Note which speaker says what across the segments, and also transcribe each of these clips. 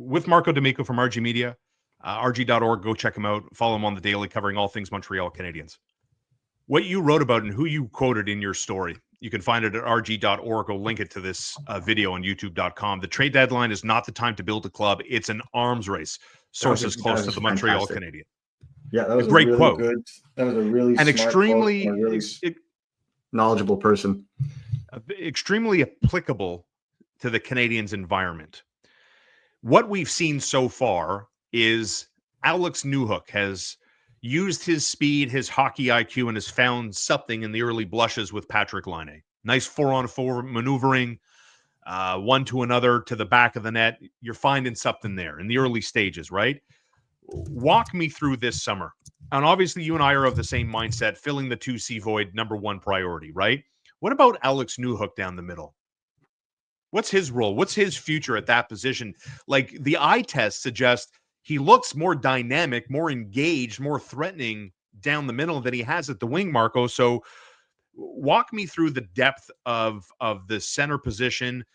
Speaker 1: with Marco D'Amico from RG Media, rg.org. Go check him out. Follow him on the daily, covering all things Montreal Canadiens. What you wrote about and who you quoted in your story, you can find it at rg.org. I'll link it to this video on youtube.com. The trade deadline is not the time to build a club. It's an arms race. Sources close to the Montreal Canadiens.
Speaker 2: Yeah, that was
Speaker 1: a great
Speaker 2: really
Speaker 1: quote.
Speaker 2: Good. That was a really
Speaker 1: and
Speaker 2: smart
Speaker 1: extremely
Speaker 2: quote from a really knowledgeable person.
Speaker 1: Extremely applicable to the Canadiens' environment. What we've seen so far is Alex Newhook has used his speed, his hockey IQ, and has found something in the early blushes with Patrick Laine. Nice 4-on-4 maneuvering, one to another to the back of the net. You're finding something there in the early stages, right? Walk me through this summer. And obviously, you and I are of the same mindset, filling the 2C void, number one priority, right? What about Alex Newhook down the middle? What's his role? What's his future at that position? Like, the eye test suggests he looks more dynamic, more engaged, more threatening down the middle than he has at the wing, Marco. So walk me through the depth of the center position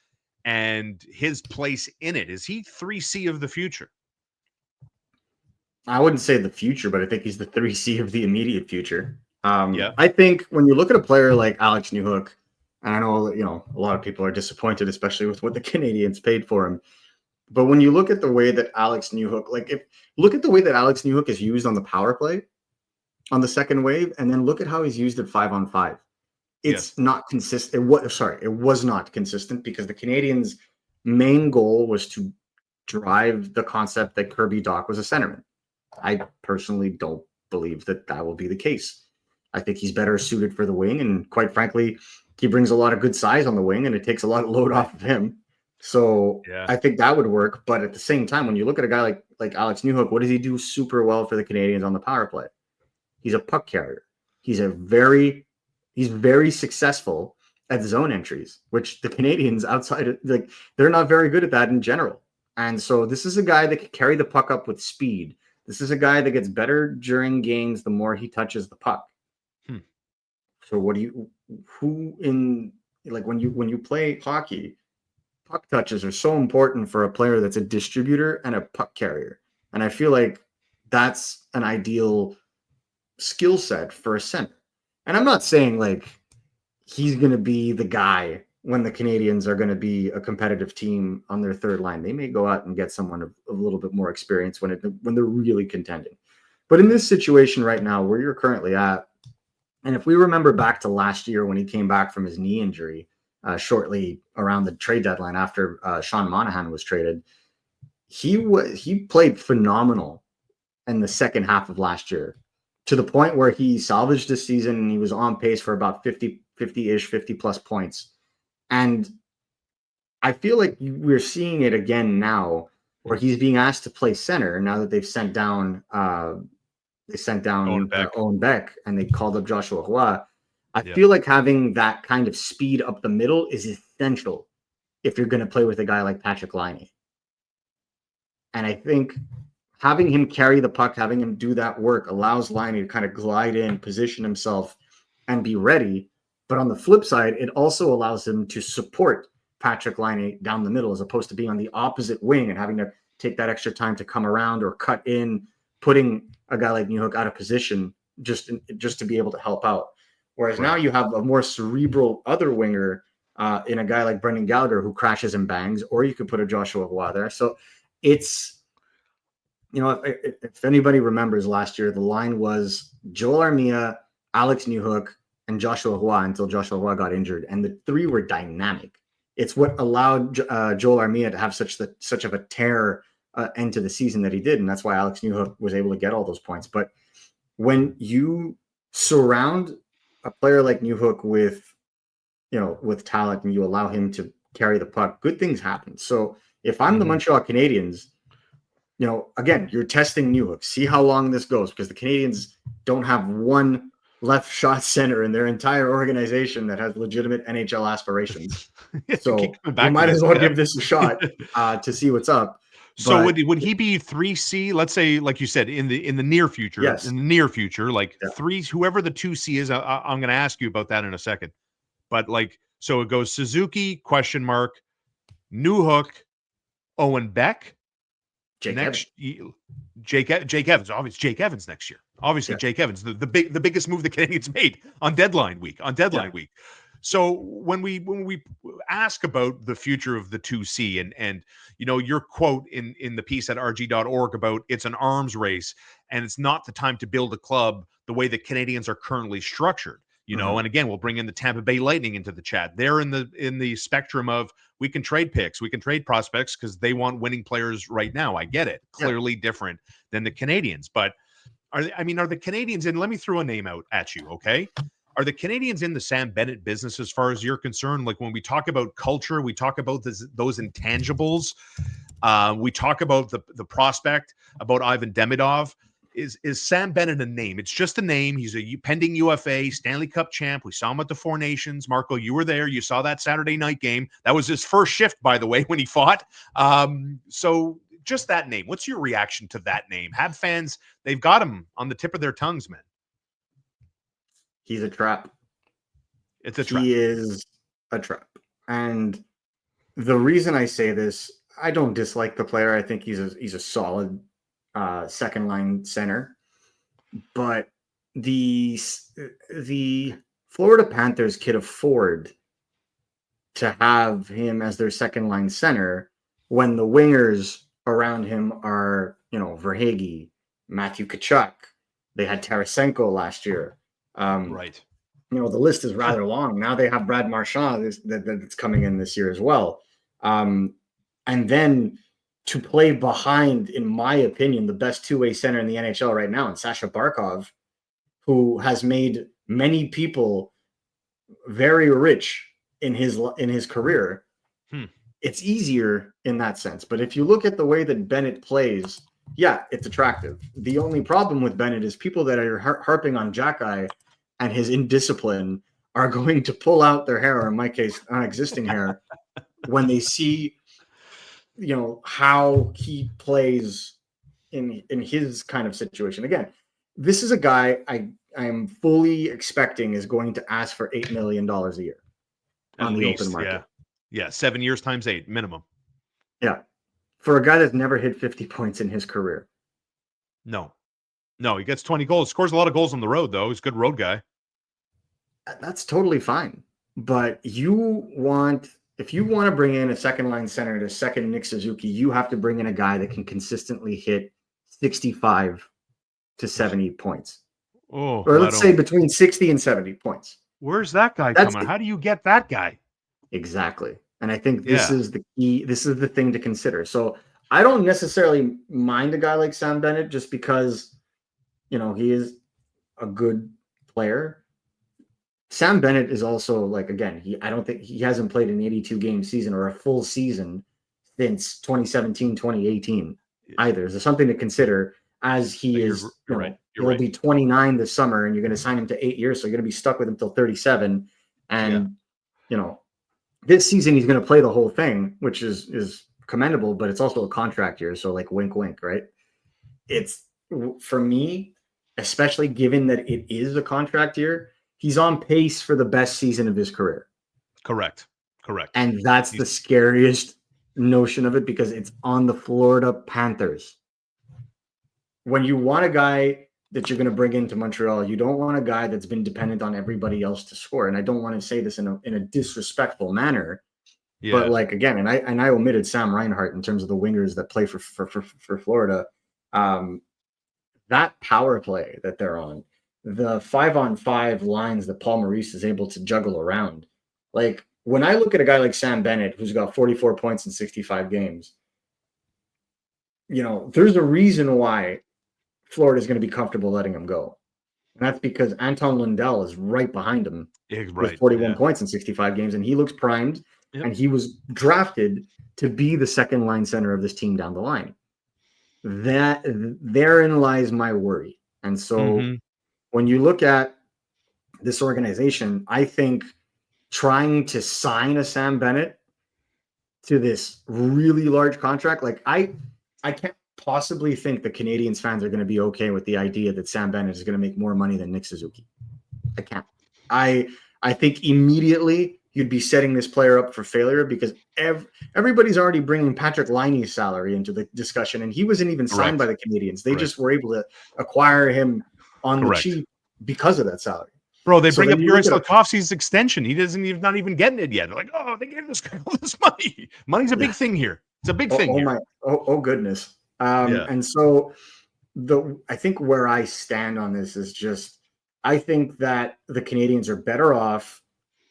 Speaker 1: and his place in it. Is he 3C of the future?
Speaker 2: I wouldn't say the future, but I think he's the 3C of the immediate future. I think when you look at a player like Alex Newhook, and I know, a lot of people are disappointed, especially with what the Canadiens paid for him. But when you look at the way that Alex Newhook, look at the way that Alex Newhook is used on the power play on the second wave, and then look at how he's used at 5-on-5. It's not consistent. It was not consistent because the Canadiens' main goal was to drive the concept that Kirby Dach was a centerman. I personally don't believe that will be the case. I think he's better suited for the wing, and quite frankly, he brings a lot of good size on the wing, and it takes a lot of load off of him. So I think that would work. But at the same time, when you look at a guy like Alex Newhook, what does he do super well for the Canadiens on the power play? He's a puck carrier. He's very successful at zone entries, which the Canadiens outside of, they're not very good at that in general. And so this is a guy that can carry the puck up with speed. This is a guy that gets better during games the more he touches the puck. So when you play hockey, puck touches are so important for a player that's a distributor and a puck carrier. And I feel like that's an ideal skill set for a center. And I'm not saying he's going to be the guy when the Canadiens are going to be a competitive team on their third line. They may go out and get someone of a little bit more experience when they're really contending. But in this situation right now, where you're currently at, and if we remember back to last year when he came back from his knee injury, shortly around the trade deadline after Shaun Monahan was traded, he played phenomenal in the second half of last year, to the point where he salvaged this season and he was on pace for about 50-ish, 50-plus points. And I feel like we're seeing it again now, where he's being asked to play center now that they've sent down Owen Beck and they called up Joshua Roy. I feel like having that kind of speed up the middle is essential if you're going to play with a guy like Patrick Laine. And I think having him carry the puck, having him do that work allows Laine to kind of glide in, position himself, and be ready. But on the flip side, it also allows him to support Patrick Laine down the middle, as opposed to being on the opposite wing and having to take that extra time to come around or cut in, putting a guy like Newhook out of position just to be able to help out. Whereas now you have a more cerebral other winger in a guy like Brendan Gallagher who crashes and bangs, or you could put a Joshua Roy there. So it's, if anybody remembers last year, the line was Joel Armia, Alex Newhook, and Joshua Roy until Joshua Roy got injured. And the three were dynamic. It's what allowed Joel Armia to have such of a tear end to the season that he did. And that's why Alex Newhook was able to get all those points. But when you surround a player like Newhook with talent and you allow him to carry the puck, good things happen. So if I'm the Montreal Canadiens, again, you're testing Newhook. See how long this goes, because the Canadiens don't have one left shot center in their entire organization that has legitimate NHL aspirations. So we might as well give this a shot to see what's up.
Speaker 1: So would he be 3C? Let's say, like you said, in the near future.
Speaker 2: Yes.
Speaker 1: In the near future, three, whoever the 2C is. I'm going to ask you about that in a second. But so it goes Suzuki ? Newhook, Owen Beck,
Speaker 2: Jake Evans.
Speaker 1: Jake Evans. Obviously, Jake Evans next year. Obviously, Jake Evans, the biggest move the Canadiens made on deadline week. So when we ask about the future of the 2C and your quote in the piece at rg.org about it's an arms race and it's not the time to build a club the way the Canadiens are currently structured. And again, we'll bring in the Tampa Bay Lightning into the chat. They're in the spectrum of we can trade picks, we can trade prospects because they want winning players right now. I get it. Clearly different than the Canadiens. But are the Canadiens in? Let me throw a name out at you, okay? Are the Canadiens in the Sam Bennett business as far as you're concerned? Like when we talk about culture, we talk about those intangibles. We talk about the prospect, about Ivan Demidov. Is Sam Bennett a name? It's just a name. He's a pending UFA, Stanley Cup champ. We saw him at the Four Nations. Marco, you were there. You saw that Saturday night game. That was his first shift, by the way, when he fought. So just that name. What's your reaction to that name? Hab fans, they've got him on the tip of their tongues, man.
Speaker 2: He's a trap.
Speaker 1: It's a trap.
Speaker 2: He is a trap. And the reason I say this, I don't dislike the player. I think he's a solid second line center, but the Florida Panthers could afford to have him as their second line center when the wingers around him are, Verhaeghe, Matthew Tkachuk. They had Tarasenko last year.
Speaker 1: Right.
Speaker 2: The list is rather long. Now they have Brad Marchand that's coming in this year as well. And then to play behind, in my opinion, the best two-way center in the NHL right now, and Sasha Barkov, who has made many people very rich in his career. It's easier in that sense. But if you look at the way that Bennett plays, it's attractive. The only problem with Bennett is people that are harping on Jack-Eye and his indiscipline are going to pull out their hair, or in my case, non-existing hair, when they see how he plays in his kind of situation. Again, this is a guy I am fully expecting is going to ask for $8 million a year on the open market.
Speaker 1: Yeah, 7 years times 8 minimum.
Speaker 2: Yeah, for a guy that's never hit 50 points in his career.
Speaker 1: No, he gets 20 goals. Scores a lot of goals on the road, though. He's a good road guy.
Speaker 2: That's totally fine. But if you want to bring in a second line center to second Nick Suzuki, you have to bring in a guy that can consistently hit 65 to 70 points. Or let's say between 60 and 70 points.
Speaker 1: Where's that guy coming? How do you get that guy?
Speaker 2: Exactly. And I think this is the key. This is the thing to consider. So I don't necessarily mind a guy like Sam Bennett just because, he is a good player. Sam Bennett is also I don't think he hasn't played an 82 game season or a full season since 2017, 2018 either. There's something to consider as he is, he'll be 29 this summer and you're going to sign him to 8 years. So you're going to be stuck with him till 37. And, this season he's going to play the whole thing, which is commendable, but it's also a contract year. So wink, wink, right? It's for me, especially given that it is a contract year, he's on pace for the best season of his career.
Speaker 1: Correct.
Speaker 2: And that's the scariest notion of it because it's on the Florida Panthers. When you want a guy that you're going to bring into Montreal, you don't want a guy that's been dependent on everybody else to score. And I don't want to say this in a disrespectful manner, but again, and I omitted Sam Reinhart in terms of the wingers that play for Florida. That power play that they're on, the 5-on-5 lines that Paul Maurice is able to juggle around. When I look at a guy like Sam Bennett, who's got 44 points in 65 games, there's a reason why Florida is going to be comfortable letting him go. And that's because Anton Lundell is right behind him with 41 points in 65 games. And he looks primed and he was drafted to be the second line center of this team down the line. Therein lies my worry. And so when you look at this organization, I think trying to sign a Sam Bennett to this really large contract, I can't possibly think the Canadiens fans are going to be okay with the idea that Sam Bennett is going to make more money than Nick Suzuki. I can't. I think immediately you'd be setting this player up for failure because everybody's already bringing Patrick Liney's salary into the discussion, and he wasn't even signed by the Canadiens. They just were able to acquire him on the cheap because of that salary.
Speaker 1: Bro, they bring up Yuri Slafkovsky's extension. He doesn't even not even getting it yet. They're like, oh, they gave this guy all this money. Money's a big thing here. It's a big thing.
Speaker 2: Goodness. And so I think where I stand on this is just, I think that the Canadiens are better off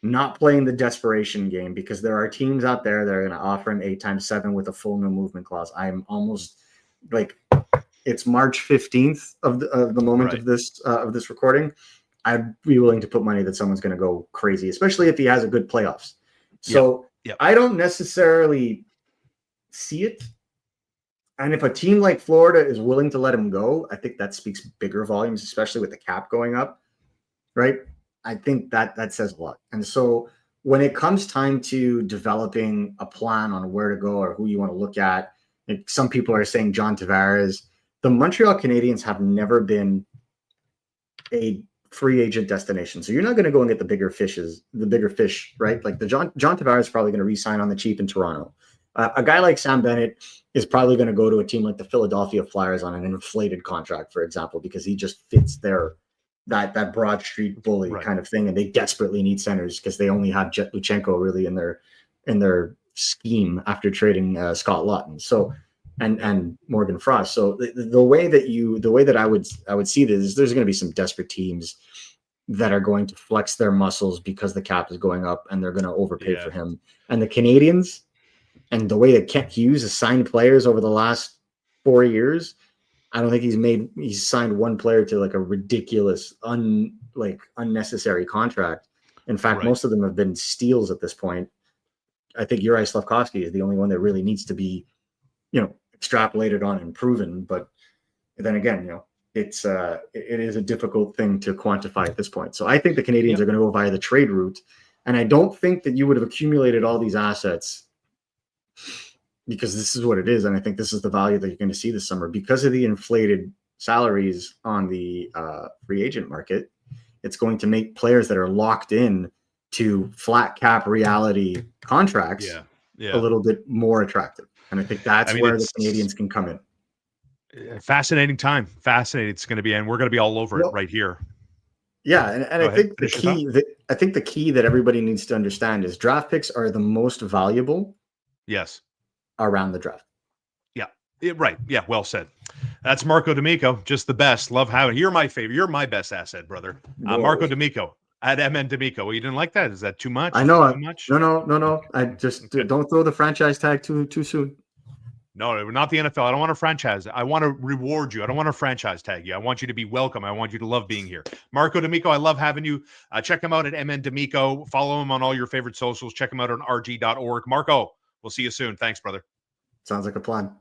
Speaker 2: not playing the desperation game, because there are teams out there that are going to offer an 8x7 with a full no movement clause. I'm almost like, it's March 15th of the moment of this recording. I'd be willing to put money that someone's going to go crazy, especially if he has a good playoffs. So I don't necessarily see it. And if a team like Florida is willing to let him go, I think that speaks bigger volumes, especially with the cap going up, right? I think that says a lot. And so when it comes time to developing a plan on where to go or who you want to look at, some people are saying John Tavares. The Montreal Canadiens have never been a free agent destination. So you're not going to go and get the bigger fish, right? Like the John Tavares is probably going to re-sign on the cheap in Toronto. A guy like Sam Bennett is probably going to go to a team like the Philadelphia Flyers on an inflated contract, for example, because he just fits that Broad Street bully kind of thing, and they desperately need centers because they only have Jet Luchenko really in their scheme after trading Scott Laughton. So and Morgan Frost. So the way that I would see this is there's going to be some desperate teams that are going to flex their muscles because the cap is going up and they're going to overpay for him. And the Canadiens, and the way that Kent Hughes has signed players over the last 4 years, I don't think he's signed one player to like a ridiculous, unnecessary contract. In fact, most of them have been steals at this point. I think Yuri Slafkovsky is the only one that really needs to be, extrapolated on and proven. But then again, it is a difficult thing to quantify at this point. So I think the Canadiens are going to go via the trade route. And I don't think that you would have accumulated all these assets, because this is what it is. And I think this is the value that you're going to see this summer because of the inflated salaries on the free agent market. It's going to make players that are locked in to flat cap reality contracts a little bit more attractive. And I think that's where the Canadiens can come in.
Speaker 1: Fascinating time. Fascinating. It's going to be, and we're going to be all over it right here.
Speaker 2: Yeah. And I think the key that everybody needs to understand is draft picks are the most valuable.
Speaker 1: Yes.
Speaker 2: Around the draft.
Speaker 1: Right. Yeah. Well said. That's Marco D'Amico. Just the best. Love having you're my favorite. You're my best asset, brother. Marco D'Amico at MN D'Amico. Well, you didn't like that? Is that too much?
Speaker 2: I know. Too much? No. I just don't throw the franchise tag too soon.
Speaker 1: No, not the NFL. I don't want a franchise. I want to reward you. I don't want to franchise tag you. I want you to be welcome. I want you to love being here. Marco D'Amico, I love having you. Check him out at MN D'Amico. Follow him on all your favorite socials. Check him out on rg.org. Marco, we'll see you soon. Thanks, brother.
Speaker 2: Sounds like a plan.